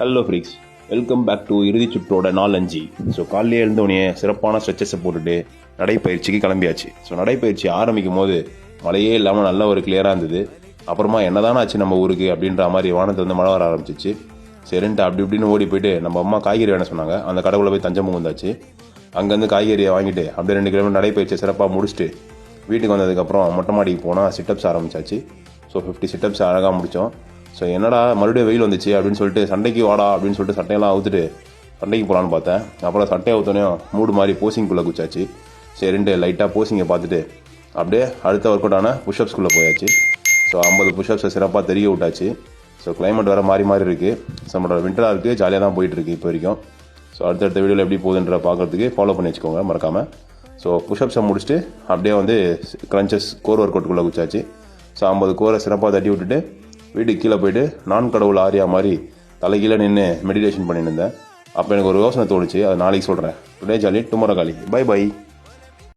Hello freaks, welcome back to இறுதி சுற்றோட நாள் 5. ஸோ காலையிலே எழுந்தோடனே சிறப்பான ஸ்ட்ரெச்சஸை போட்டுட்டு நடைப்பயிற்சிக்கு கிளம்பியாச்சு. ஸோ நடைப்பயிற்சி ஆரம்பிக்கும் போது மழையே இல்லாமல் நல்ல ஒரு கிளியராக இருந்தது. அப்புறமா என்னதானே ஆச்சு நம்ம ஊருக்கு அப்படின்ற மாதிரி வானத்தை வந்து மழை வர ஆரம்பிச்சிச்சு. சரின்ட்டு அப்படி இப்படின்னு ஓடி போயிட்டு நம்ம அம்மா காய்கறி வேண சொன்னாங்க. அந்த கடைக்குள்ளே போய் தஞ்சமும் வந்தாச்சு. அங்கேருந்து காய்கறியை வாங்கிட்டு அப்படியே 2 கிலோமீட்டர் நடைப்பயிற்சியை சிறப்பாக முடிச்சுட்டு வீட்டுக்கு வந்ததுக்கப்புறம் மொட்டை மாடிக்கு போனால் சிட்டப்ஸ் ஆரம்பிச்சாச்சு. ஸோ 50 சிட்டப்ஸ் அழகாக முடித்தோம். ஸோ என்னடா மறுபடியும் வெயில் வந்துச்சு அப்படின்னு சொல்லிட்டு சண்டைக்கு வாடா அப்படின்னு சொல்லிட்டு சட்டையெல்லாம் அவுத்துட்டு சண்டைக்கு போகலான்னு பார்த்தேன். அப்புறம் சட்டையை ஊற்றனையும் மூடு மாதிரி போசிங்குள்ளே குச்சாச்சு. சரின்ட்டு லைட்டாக போசிங்கை பார்த்துட்டு அப்படியே அடுத்த ஒர்க் அவுட்டான புஷ்அப்ஸ்குள்ளே போயாச்சு. ஸோ 50 புஷ்அப்ஸை சிறப்பாக தெரிய விட்டாச்சு. ஸோ கிளைமேட் வேறு மாறி மாறி இருக்குது. ஸோ நம்மளோட விண்டராக இருக்குது, ஜாலியாக தான் போயிட்டுருக்கு இப்போ வரைக்கும். ஸோ அடுத்தடுத்த வீடியோவில் எப்படி போகுதுன்ற பார்க்குறதுக்கு ஃபாலோ பண்ணி வச்சுக்கோங்க மறக்காமல். ஸோ புஷ்அப்ஸை முடிச்சுட்டு அப்படியே வந்து க்ரன்ச்சஸ் கோர் ஒர்க் அவுட்டுக்குள்ளே குச்சாச்சு. ஸோ 50 கோரை சிறப்பாக தட்டி விட்டுட்டு வீட்டுக்கு கீழே போயிட்டு நான் கடவுள் ஆரியா மாதிரி தலைகீழே நின்று மெடிடேஷன் பண்ணிட்டு இருந்தேன். அப்போ எனக்கு ஒரு யோசனை தோணுச்சு, அதை நாளைக்கு சொல்கிறேன். டுடே ஜாலி டுமாரோ காலி. Bye by.